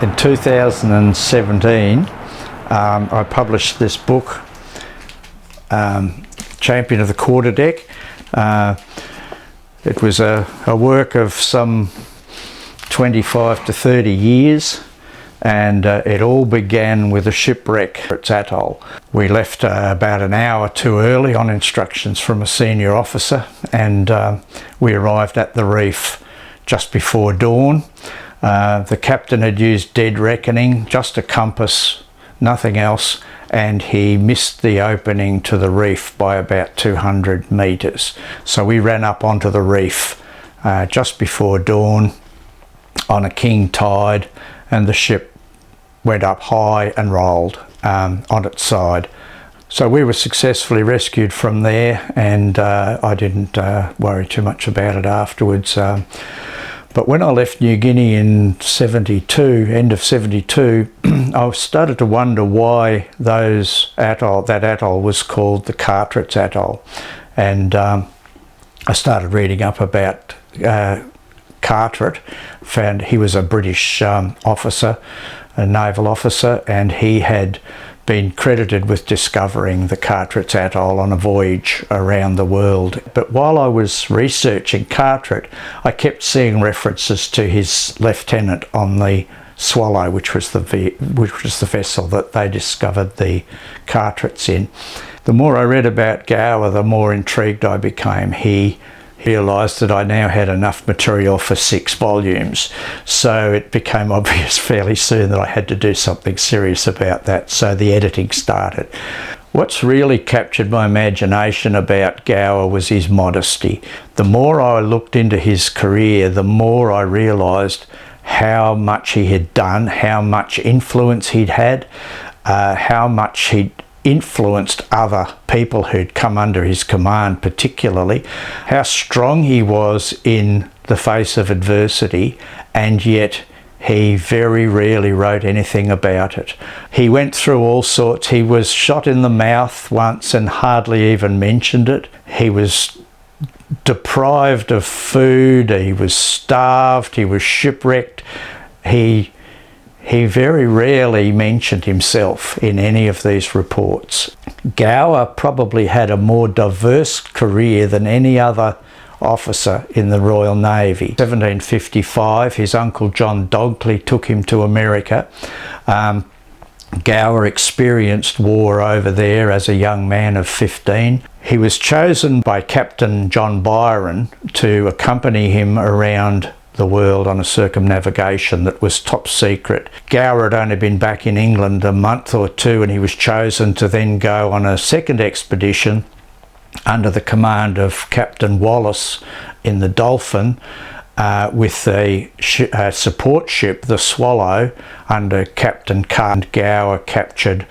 In 2017, I published this book, Champion of the Quarterdeck. It was a work of some 25 to 30 years, and it all began with a shipwreck at Atoll. We left about an hour too early on instructions from a senior officer, and we arrived at the reef just before dawn. The captain had used dead reckoning, just a compass, nothing else, and he missed the opening to the reef by about 200 metres. So we ran up onto the reef just before dawn on a king tide, and the ship went up high and rolled on its side. So we were successfully rescued from there, and I didn't worry too much about it afterwards. But when I left New Guinea in 72, end of 72, I started to wonder why that atoll was called the Carteret Atoll. And I started reading up about Carteret, found he was a British officer, a naval officer, and he had been credited with discovering the Carteret Atoll on a voyage around the world. But while I was researching Carteret, I kept seeing references to his lieutenant on the Swallow, which was the vessel that they discovered the Carterets in. The more I read about Gower, the more intrigued I became. He realised that I now had enough material for 6 volumes, so it became obvious fairly soon that I had to do something serious about that, so the editing started. What's really captured my imagination about Gower was his modesty. The more I looked into his career, the more I realised how much he had done, how much influence he'd had, how much he'd influenced other people who'd come under his command, particularly how strong he was in the face of adversity, and yet he very rarely wrote anything about it. He went through all sorts. He was shot in the mouth once and hardly even mentioned it. He was deprived of food, he was starved, he was shipwrecked. He very rarely mentioned himself in any of these reports. Gower probably had a more diverse career than any other officer in the Royal Navy. In 1755, his uncle John Dogley took him to America. Gower experienced war over there as a young man of 15. He was chosen by Captain John Byron to accompany him around the world on a circumnavigation that was top secret. Gower had only been back in England a month or two, and he was chosen to then go on a second expedition under the command of Captain Wallace in the Dolphin with a support ship, the Swallow, under Captain Carr. Gower captured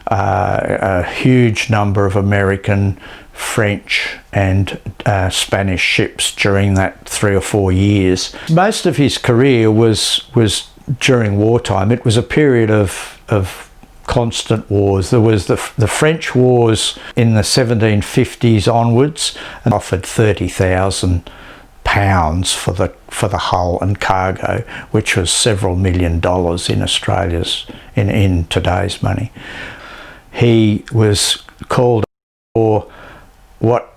a huge number of American, French and Spanish ships during that 3 or 4 years. Most of his career was during wartime. It was a period of constant wars. There was the French wars in the 1750s onwards, and offered £30,000 for the hull and cargo, which was several $1 million in Australia's in today's money. He was called for what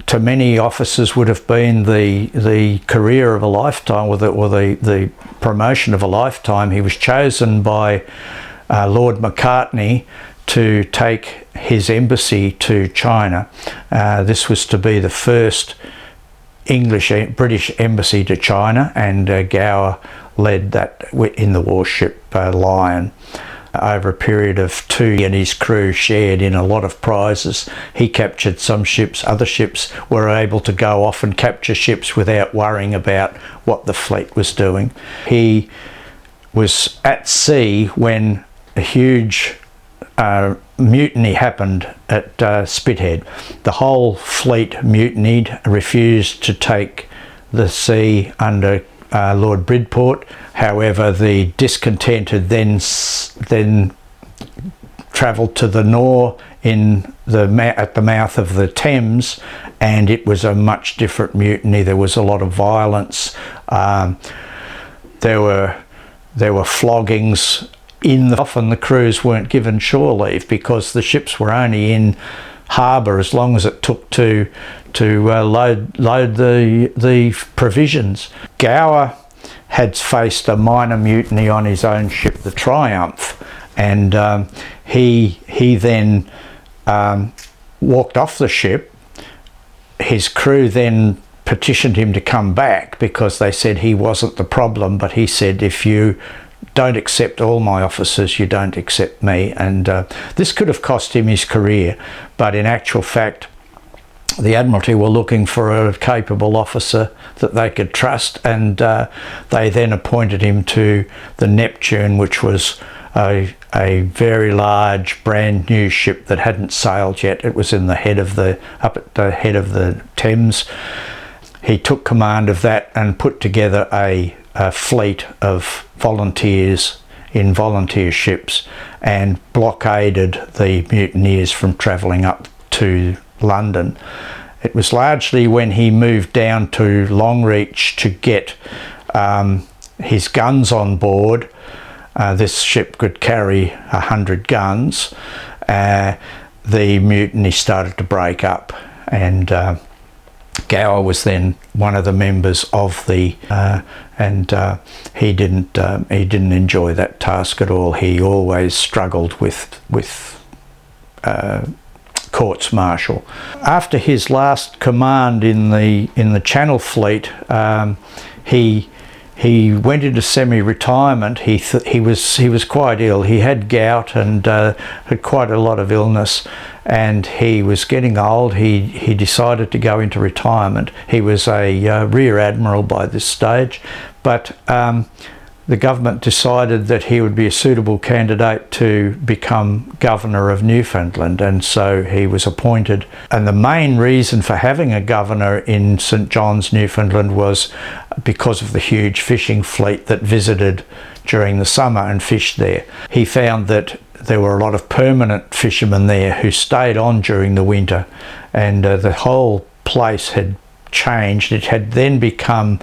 to many officers would have been the career of a lifetime, or the promotion of a lifetime. He was chosen by Lord Macartney to take his embassy to China. This was to be the first British embassy to China, and Gower led that in the warship Lion. Over a period of 2 years, and his crew shared in a lot of prizes. He captured some ships, other ships were able to go off and capture ships without worrying about what the fleet was doing. He was at sea when a huge mutiny happened at Spithead. The whole fleet mutinied, refused to take the sea under Lord Bridport. However, the discontented then travelled to the Nore at the mouth of the Thames, and it was a much different mutiny. There was a lot of violence. There were there were floggings often the crews weren't given shore leave because the ships were only in harbour as long as it took to load the provisions. Gower had faced a minor mutiny on his own ship, the Triumph, and he then walked off the ship. His crew then petitioned him to come back because they said he wasn't the problem, but he said, if you don't accept all my officers, you don't accept me. And this could have cost him his career, but in actual fact the Admiralty were looking for a capable officer that they could trust, and they then appointed him to the Neptune, which was a very large brand new ship that hadn't sailed yet. It was in the head of up at the head of the Thames. He took command of that and put together a fleet of volunteers in volunteer ships and blockaded the mutineers from travelling up to London. It was largely when he moved down to Longreach to get his guns on board. This ship could carry 100 guns. The mutiny started to break up, and Gower was then one of the members of the he didn't enjoy that task at all. He always struggled with courts martial. After his last command in the Channel Fleet, he went into semi-retirement. He was quite ill. He had gout and had quite a lot of illness, and he was getting old. He decided to go into retirement. He was a rear admiral by this stage, but the government decided that he would be a suitable candidate to become governor of Newfoundland, and so he was appointed. And the main reason for having a governor in St John's, Newfoundland, was because of the huge fishing fleet that visited during the summer and fished there. He found that there were a lot of permanent fishermen there who stayed on during the winter, and the whole place had changed. It had then become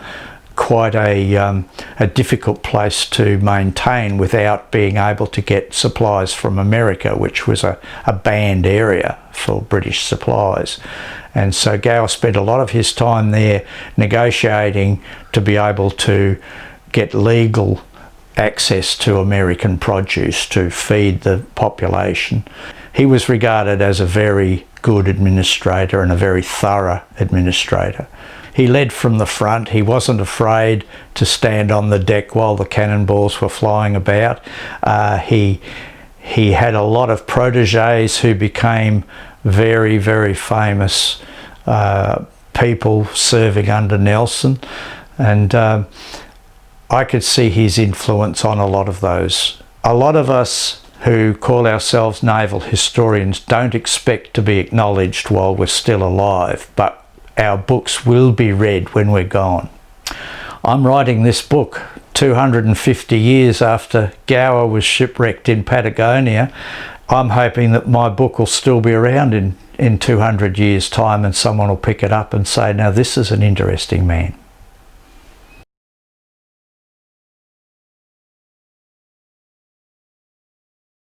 quite a difficult place to maintain without being able to get supplies from America, which was a banned area for British supplies. And so Gower spent a lot of his time there negotiating to be able to get legal access to American produce to feed the population. He was regarded as a very good administrator and a very thorough administrator. He led from the front. He wasn't afraid to stand on the deck while the cannonballs were flying about. He had a lot of protégés who became very, very famous people serving under Nelson, and I could see his influence on a lot of those. A lot of us who call ourselves naval historians don't expect to be acknowledged while we're still alive, but our books will be read when we're gone. I'm writing this book 250 years after Gower was shipwrecked in Patagonia. I'm hoping that my book will still be around in 200 years' time, and someone will pick it up and say, now this is an interesting man.